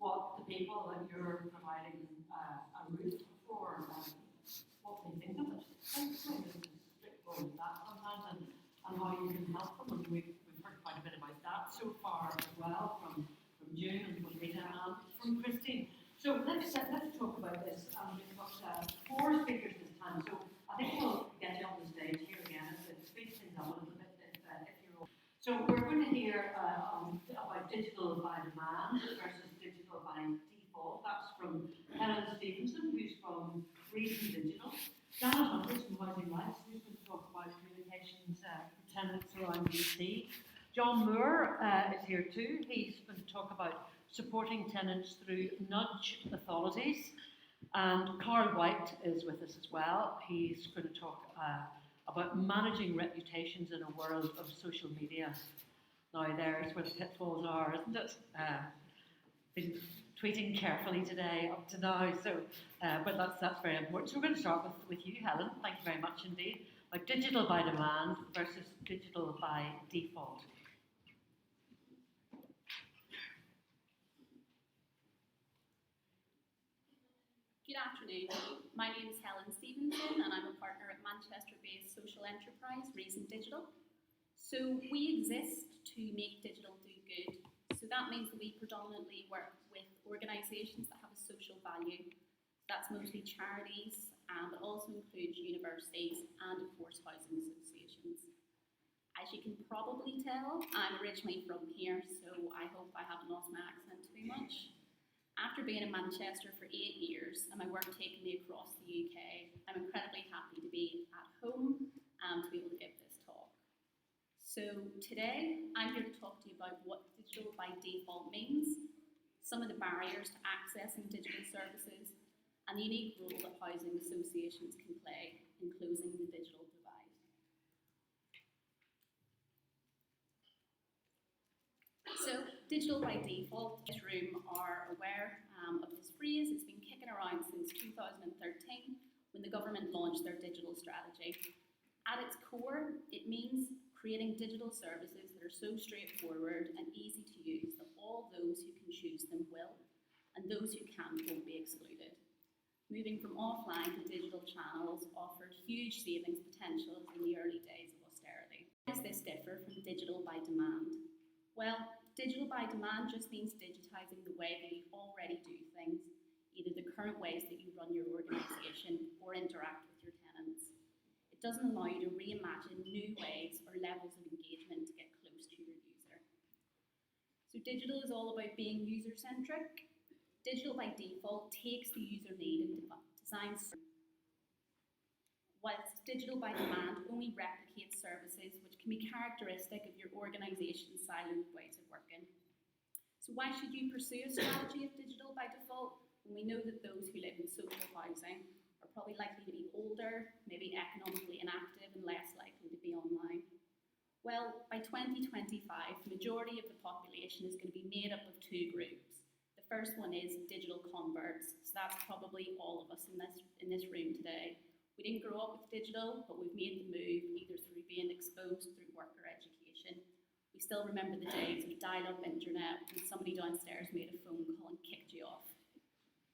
what the people that you're providing a roof for, what they think of it. Basically, this is straightforward that sometimes, and how you can help them. And we've heard quite a bit about that so far as well from June and from Rita and from Christine. So let's talk about this. We've got 4 speakers this time, so I think we'll get you on the stage here again to speed things up a little bit if you're all. So we're going to hear about digital by demand versus digital by default. That's from Helen Stevenson, who's from Reason Digital. Janet Hunters from Housing Rights, who's going to talk about communications for tenants around DC. John Moore is here too. He's going to talk about supporting tenants through nudge authorities. And Carl White is with us as well. He's going to talk about managing reputations in a world of social media. Now there's where the pitfalls are, isn't it? Been tweeting carefully today up to now, so but that's very important. So we're going to start with you, Helen. Thank you very much indeed. Like digital by demand versus digital by default. Good afternoon. My name is Helen Stevenson and I'm a partner at Manchester-based social enterprise Reason Digital. So we exist to make digital do good. So that means that we predominantly work with organisations that have a social value. That's mostly charities, but also includes universities and of course housing associations. As you can probably tell, I'm originally from here, so I hope I haven't lost my accent too much. After being in Manchester for 8 years and my work taking me across the UK, I'm incredibly happy to be at home and to be able to give this talk. So today, I'm here to talk to you about what digital by default means, some of the barriers to accessing digital services, and the unique role that housing associations can play in closing the digital divide. So, digital by default, this room are aware of this phrase. It's been kicking around since 2013 when the government launched their digital strategy. At its core, it means creating digital services that are so straightforward and easy to use that all those who can choose them will, and those who can't won't be excluded. Moving from offline to digital channels offered huge savings potentials in the early days of austerity. How does this differ from digital by demand? Well, digital by demand just means digitising the way that you already do things, either the current ways that you run your organisation or interact with your tenants. It doesn't allow you to reimagine new ways or levels of engagement to get close to your user. So digital is all about being user-centric. Digital by default takes the user need and designs, whilst digital by demand only replicates services which can be characteristic of your organisation's siloed ways of working. So why should you pursue a strategy of digital by default when we know that those who live in social housing are probably likely to be older, maybe economically inactive and less likely to be online? Well, by 2025, the majority of the population is going to be made up of 2 groups. The first one is digital converts, so that's probably all of us in this room today. We didn't grow up with digital, but we've made the move either through being exposed through work or education. We still remember the days of dial-up internet when somebody downstairs made a phone call and kicked you off.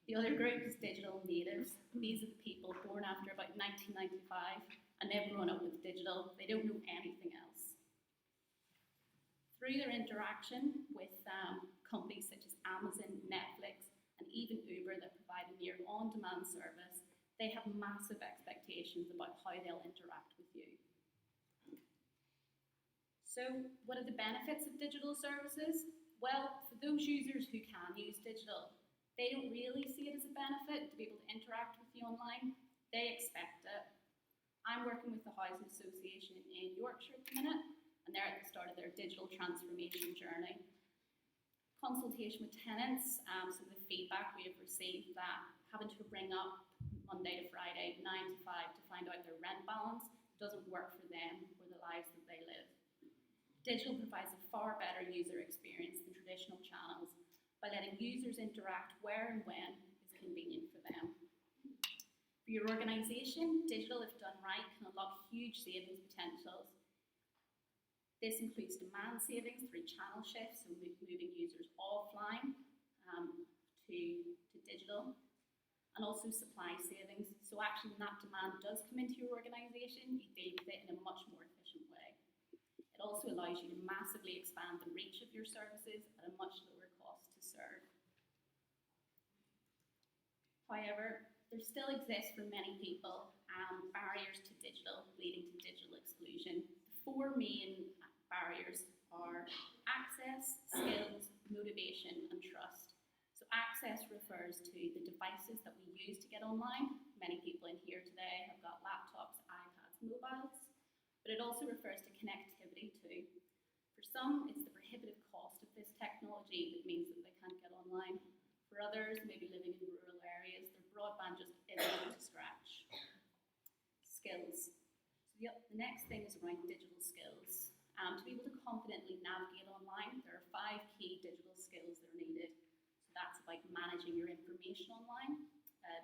The other group is digital natives. These are the people born after about 1995 and they've grown up with digital. They don't know anything else. Through their interaction with companies such as Amazon, Netflix, and even Uber that provide a near on-demand service, they have massive expectations about how they'll interact with you. So, what are the benefits of digital services? Well, for those users who can use digital, they don't really see it as a benefit to be able to interact with you online. They expect it. I'm working with the Housing Association in Yorkshire at the minute, and they're at the start of their digital transformation journey. Consultation with tenants, so the feedback we have received that having to ring up Monday to Friday, 9 to 5 to find out their rent balance doesn't work for them or the lives that they live. Digital provides a far better user experience than traditional channels by letting users interact where and when is convenient for them. For your organisation, digital, if done right, can unlock huge savings potentials. This includes demand savings through channel shifts, so moving users offline, and also supply savings. So actually when that demand does come into your organisation, you deal with it in a much more efficient way. It also allows you to massively expand the reach of your services at a much lower cost to serve. However, there still exists for many people barriers to digital, leading to digital exclusion. The four main barriers are access, skills, motivation, and trust. So access refers to the devices that we use to get online. Many people in here today have got laptops, iPads, mobiles, but it also refers to connectivity too. For some, it's the prohibitive cost of this technology that means that they can't get online. For others, maybe living in rural areas, their broadband just isn't up to scratch. Skills. So the next thing is around digital skills. To be able to confidently navigate online, there are 5 key digital skills that are needed. So that's about managing your information online,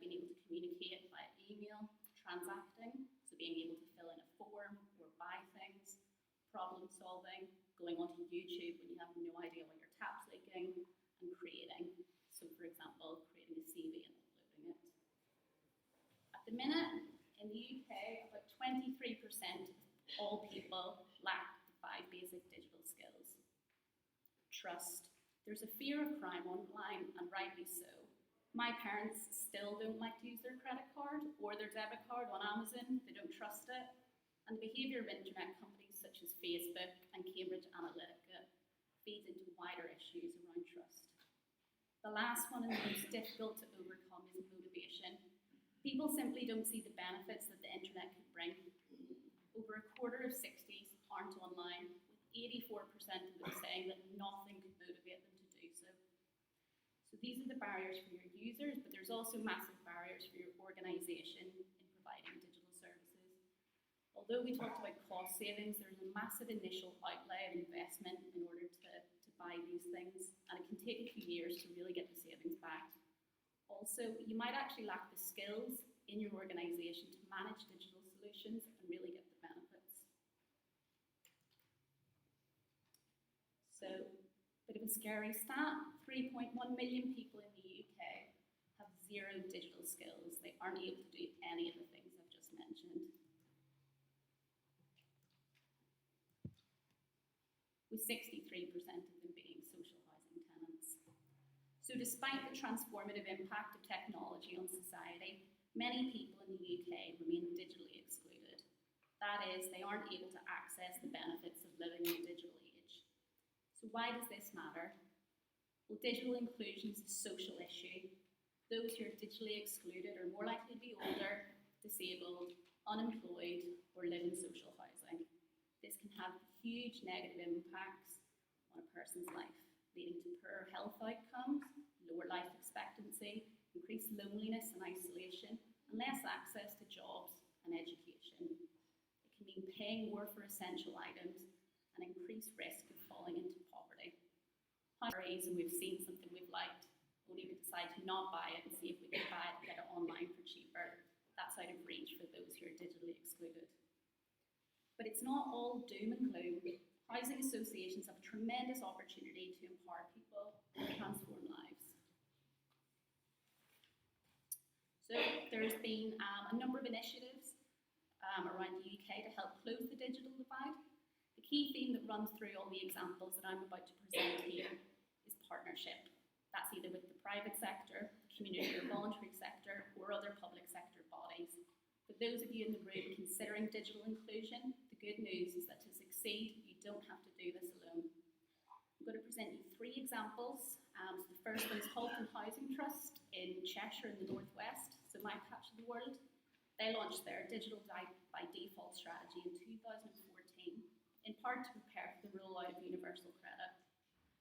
being able to communicate via email, transacting, so being able to fill in a form or buy things, problem solving, going onto YouTube when you have no idea why your tap's leaking, and creating. So for example, creating a CV and uploading it. At the minute, in the UK, about 23% of all people lack the 5 basic digital skills. Trust. There's a fear of crime online, and rightly so. My parents still don't like to use their credit card or their debit card on Amazon. They don't trust it. And the behaviour of internet companies such as Facebook and Cambridge Analytica feeds into wider issues around trust. The last one and the most difficult to overcome is motivation. People simply don't see the benefits that the internet could bring. Over a quarter of 60s aren't online, with 84% of them saying that nothing could motivate them to do so. So these are the barriers for your users, but there's also massive barriers for your organisation in providing digital services. Although we talked about cost savings, there's a massive initial outlay of investment in order to buy these things, and it can take a few years to really get the savings back. Also, you might actually lack the skills in your organisation to manage digital solutions and really get the benefits. So, a bit of a scary stat, 3.1 million people in the UK have 0 digital skills. They aren't able to do any of the things I've just mentioned. With 63% of them being social housing tenants. So despite the transformative impact of technology on society, many people in the UK remain digitally excluded. That is, they aren't able to access the benefits of living in the digital age. So why does this matter? Well, digital inclusion is a social issue. Those who are digitally excluded are more likely to be older, disabled, unemployed, or live in social housing. This can have huge negative impacts on a person's life, leading to poorer health outcomes, lower life expectancy, increased loneliness and isolation, and less access to jobs and education. It can mean paying more for essential items and increased risk of falling into poverty. And we've seen something we've liked, only we decide to not buy it and see if we can buy it and get it online for cheaper. That's out of reach for those who are digitally excluded. But it's not all doom and gloom. Housing associations have a tremendous opportunity to empower people and transform lives. So there's been a number of initiatives around the UK to help close the digital divide. The key theme that runs through all the examples that I'm about to present here is partnership. That's either with the private sector, the community or voluntary sector, or other public sector bodies. For those of you in the room considering digital inclusion, the good news is that to succeed, you don't have to do this alone. I'm going to present you 3 examples. So the first one is Halton Housing Trust in Cheshire in the northwest, so my patch of the world. They launched their digital by default strategy in 2014, in part to prepare for the rollout of universal credit.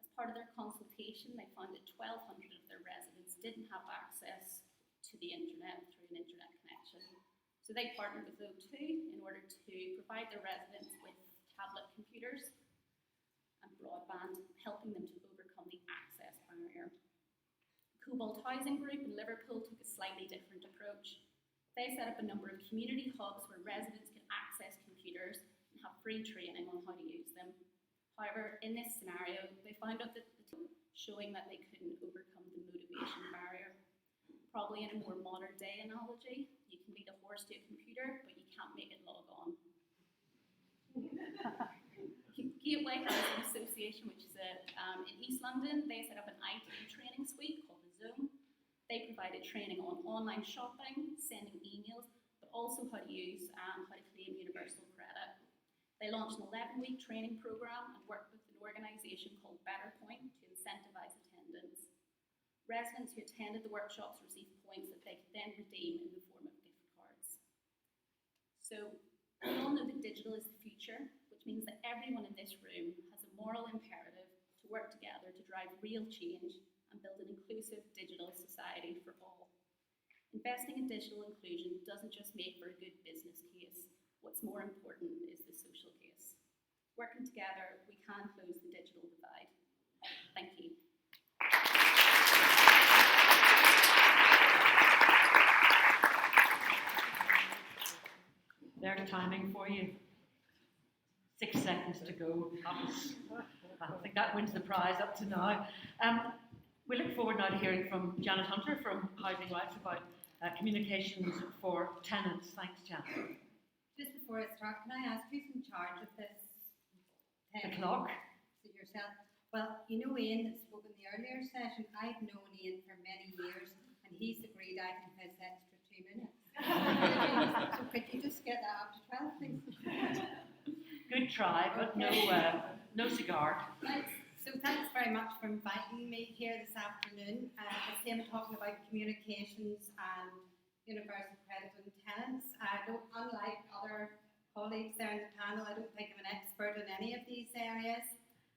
As part of their consultation, they found that 1,200 of their residents didn't have access to the internet through an internet connection. So they partnered with O2 in order to provide their residents with tablet computers and broadband, helping them to overcome the access barrier. Cobalt Housing Group in Liverpool took a slightly different approach. They set up a number of community hubs where residents can access computers and have free training on how to use them. However, in this scenario, they found out that showing that they couldn't overcome the motivation barrier. Probably in a more modern day analogy, you can lead a horse to a computer, but you can't make it log on. Gateway Housing Association, which is in East London, they set up an IT training suite called the Zone. They provided training on online shopping, sending emails, but also how to use how to claim universal credit. They launched an 11-week training program and worked with an organisation called BetterPoint to incentivise attendance. Residents who attended the workshops received points that they could then redeem in the form of gift cards. So we all know that digital is the future, which means that everyone in this room has a moral imperative to work together to drive real change and build an inclusive digital society for all. Investing in digital inclusion doesn't just make for a good business case. What's more important is the social case. Working together, we can close the digital divide. Thank you. There's timing for you. 6 seconds to go. I think that wins the prize up to now. We look forward now to hearing from Janet Hunter from Housing Rights about communications for tenants. Thanks, Janet. Just before I start, can I ask who's in charge of this? The clock. Is it yourself? Well, you know Ian that spoke in the earlier session. I've known Ian for many years, and he's agreed I can have extra 2 minutes. So could you just get that up to 12, please? Good try, but no cigar. Thanks. So thanks very much for inviting me here this afternoon. As I'm talking about communications and universal credit and tenants. Unlike other colleagues there in the panel, I don't think I'm an expert in any of these areas.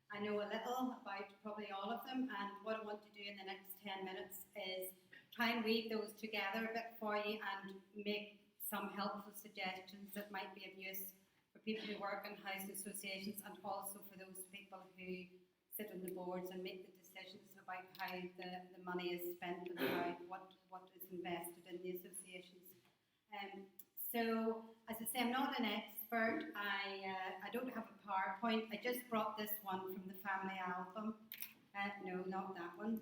I know a little about probably all of them, and what I want to do in the next 10 minutes is try and weave those together a bit for you and make some helpful suggestions that might be of use for people who work in housing associations and also for those people who sit on the boards and make the decisions about how the money is spent and how, what is invested in the associations. So, as I say, I'm not an expert. I don't have a PowerPoint. I just brought this one from the family album. No, not that one.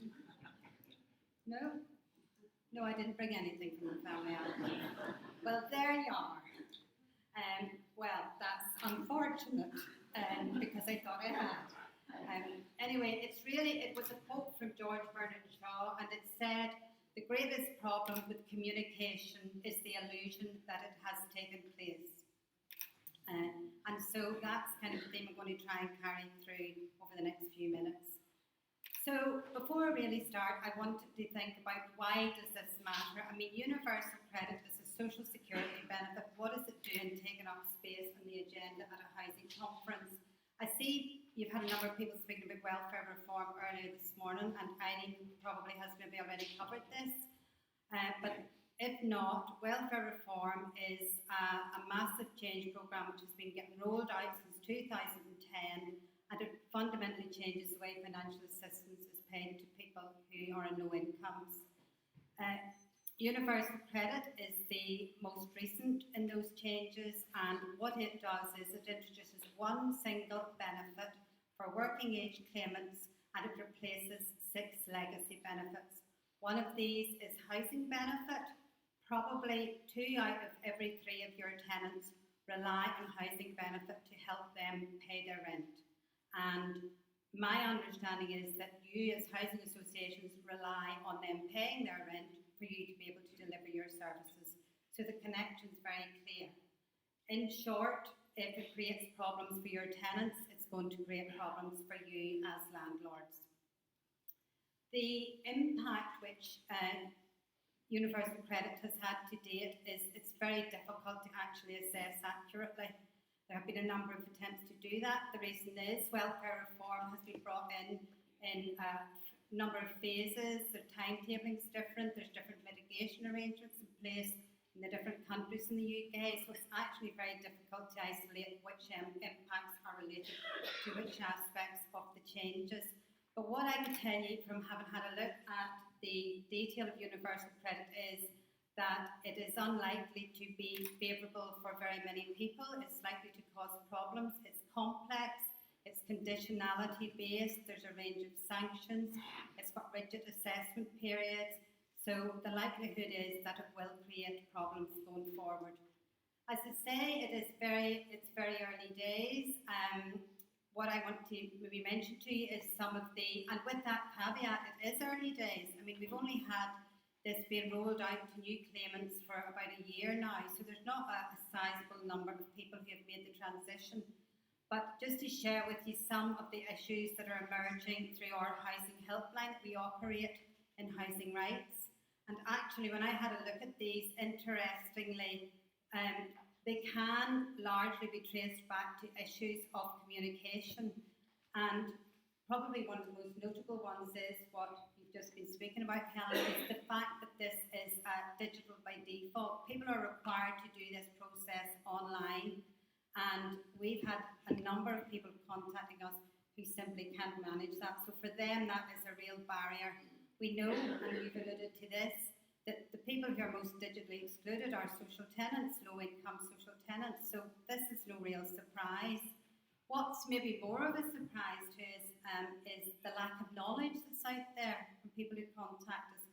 No, I didn't bring anything from the family album. Well, there you are. Well, that's unfortunate because I thought I had. Anyway, it was a quote from George Bernard Shaw, and it said, "The greatest problem with communication is the illusion that it has taken place." And so that's kind of the theme I'm going to try and carry through over the next few minutes. So before I really start, I wanted to think about why does this matter? I mean, universal credit is a social security benefit. What is it doing taking up space on the agenda at a housing conference? I see you've had a number of people speaking about welfare reform earlier this morning, and Eileen probably has maybe already covered this. But if not, welfare reform is a massive change programme which has been getting rolled out since 2010, and it fundamentally changes the way financial assistance is paid to people who are on low incomes. Universal credit is the most recent in those changes, and what it does is it introduces one single benefit for working age claimants, and it replaces 6 legacy benefits. One of these is housing benefit. Probably 2 out of every 3 of your tenants rely on housing benefit to help them pay their rent. And my understanding is that you as housing associations rely on them paying their rent for you to be able to deliver your services. So the connection is very clear. In short, if it creates problems for your tenants, it's going to create problems for you as landlords. The impact which universal credit has had to date is it's very difficult to actually assess accurately. There have been a number of attempts to do that. The reason is welfare reform has been brought in a number of phases. The timetabling is different. There's different mitigation arrangements in place in the different countries in the UK. So it's actually very difficult to isolate which impacts are related to which aspects of the changes. But what I can tell you from having had a look at the detail of universal credit is that it is unlikely to be favourable for very many people. It's likely to cause problems. It's complex. It's conditionality based. There's a range of sanctions. It's got rigid assessment periods. So the likelihood is that it will create problems going forward. As I say, it's very early days. What I want to maybe mention to you is some of the, and with that caveat, it is early days. I mean, we've only had this being rolled out to new claimants for about a year now, so there's not a sizable number of people who have made the transition. But just to share with you some of the issues that are emerging through our housing helpline, we operate in housing rights. And actually, when I had a look at these, interestingly, they can largely be traced back to issues of communication. And probably one of the most notable ones is what you've just been speaking about, Helen, is the fact that this is digital by default. People are required to do this process online. And we've had a number of people contacting us who simply can't manage that. So for them, that is a real barrier. We know, and we've alluded to this, that the people who are most digitally excluded are social tenants, low-income social tenants. So this is no real surprise. What's maybe more of a surprise to us is the lack of knowledge that's out there from people who contact us,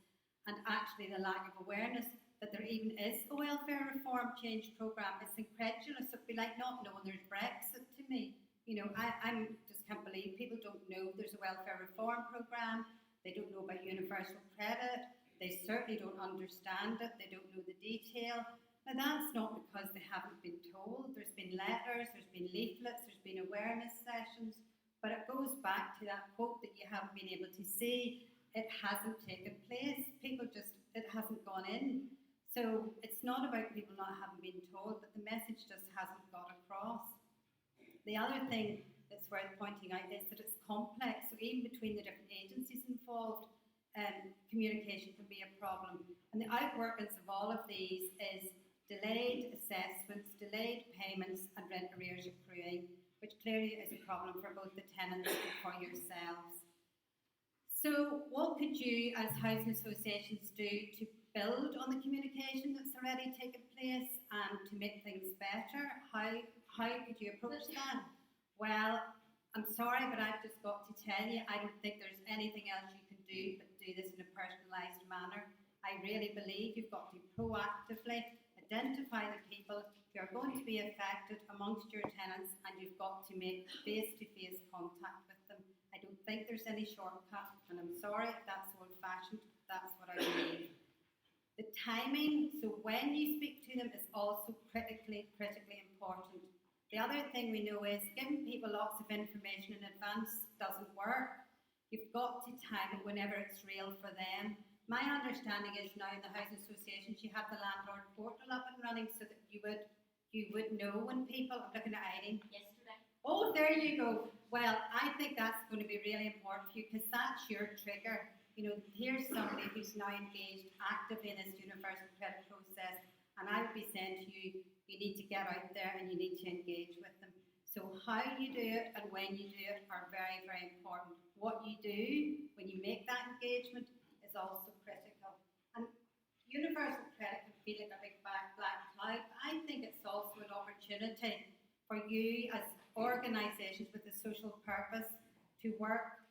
and actually the lack of awareness that there even is a welfare reform change programme. It's incredulous. It'd be like not knowing there's Brexit to me. You know, I just can't believe people don't know there's a welfare reform programme. They don't know about universal credit. They certainly don't understand it. They don't know the detail. Now that's not because they haven't been told. There's been letters, there's been leaflets, there's been awareness sessions, but it goes back to that quote that you haven't been able to see. It hasn't taken place. It hasn't gone in. So it's not about people not having been told, but the message just hasn't got across. The other thing that's worth pointing out is that it's complex. So even between the different agencies involved, communication can be a problem. And the outworkings of all of these is delayed assessments, delayed payments, and rent arrears accruing, which clearly is a problem for both the tenants and for yourselves. So what could you as housing associations do to build on the communication that's already taken place and to make things better? How could you approach that? Well, I'm sorry, but I've just got to tell you, I don't think there's anything else you can do but do this in a personalised manner. I really believe you've got to proactively identify the people who are going to be affected amongst your tenants, and you've got to make face-to-face contact with them. I don't think there's any shortcut, and I'm sorry if that's old-fashioned, that's what I believe. The timing, so when you speak to them, is also critically important. The other thing we know is giving people lots of information in advance doesn't work. You've got to time it whenever it's real for them. My understanding is now in the housing associations you have the landlord portal up and running so that you would know when people, I'm looking at Eileen. Yesterday. Oh, there you go. Well, I think that's going to be really important for you because that's your trigger. You know, here's somebody who's now engaged actively in this universal credit process, and I would be saying to you, you need to get out there and you need to engage with them. So how you do it and when you do it are very, very important. What you do when you make that engagement is also critical. And universal credit can feel like a big black cloud. I think it's also an opportunity for you as organisations with a social purpose to work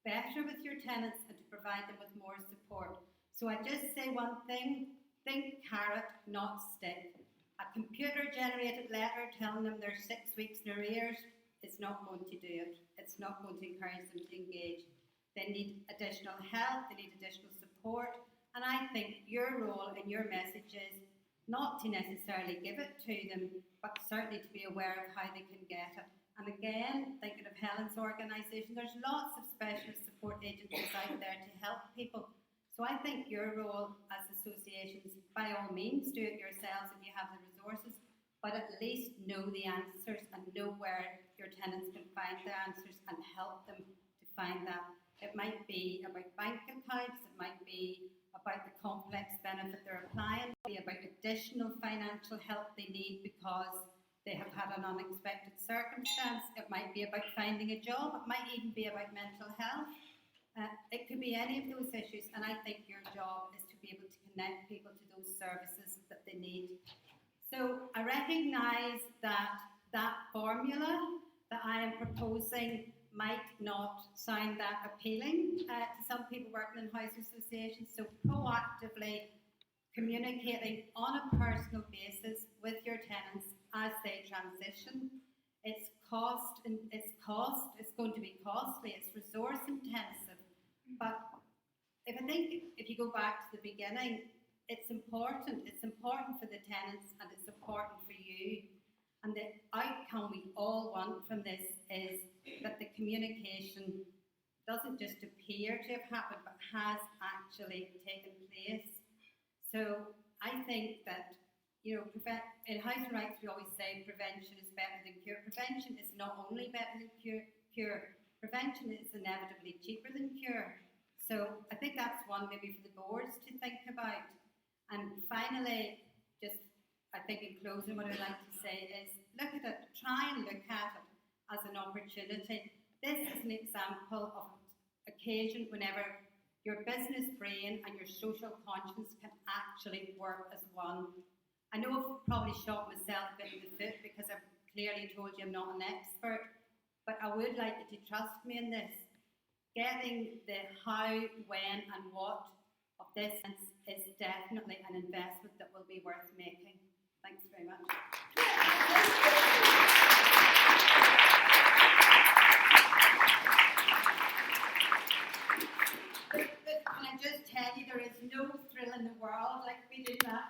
better with your tenants and to provide them with more support. So I just say one thing, think carrot, not stick. A computer-generated letter telling them they're 6 weeks in arrears is not going to do it. It's not going to encourage them to engage. They need additional help, they need additional support, and I think your role and your message is not to necessarily give it to them, but certainly to be aware of how they can get it. And again, thinking of Helen's organisation, there's lots of specialist support agencies out there to help people. So I think your role as associations, by all means, do it yourselves if you have the resources, but at least know the answers and know where your tenants can find the answers and help them to find that. It might be about bank accounts, it might be about the complex benefit they're applying, it might be about additional financial help they need because they have had an unexpected circumstance, it might be about finding a job, it might even be about mental health. It could be any of those issues, and I think your job is to be able to connect people to those services that they need. So I recognise that that formula that I am proposing might not sound that appealing to some people working in housing associations. So proactively communicating on a personal basis with your tenants as they transition. It's going to be costly, it's resource intensive. But if you go back to the beginning, it's important for the tenants and it's important for you. And the outcome we all want from this is that the communication doesn't just appear to have happened, but has actually taken place. So I think that, in housing rights we always say prevention is better than cure. Prevention is not only better than cure. Prevention is inevitably cheaper than cure. So I think that's one maybe for the boards to think about. And finally, I think in closing, what I'd like to say is look at it, try and look at it as an opportunity. This is an example of an occasion whenever your business brain and your social conscience can actually work as one. I know I've probably shot myself a bit in the foot because I've clearly told you I'm not an expert, but I would like you to trust me in this. Getting the how, when and what of this is definitely an investment that will be worth making. Thanks very much. Can I just tell you, there is no thrill in the world like we do that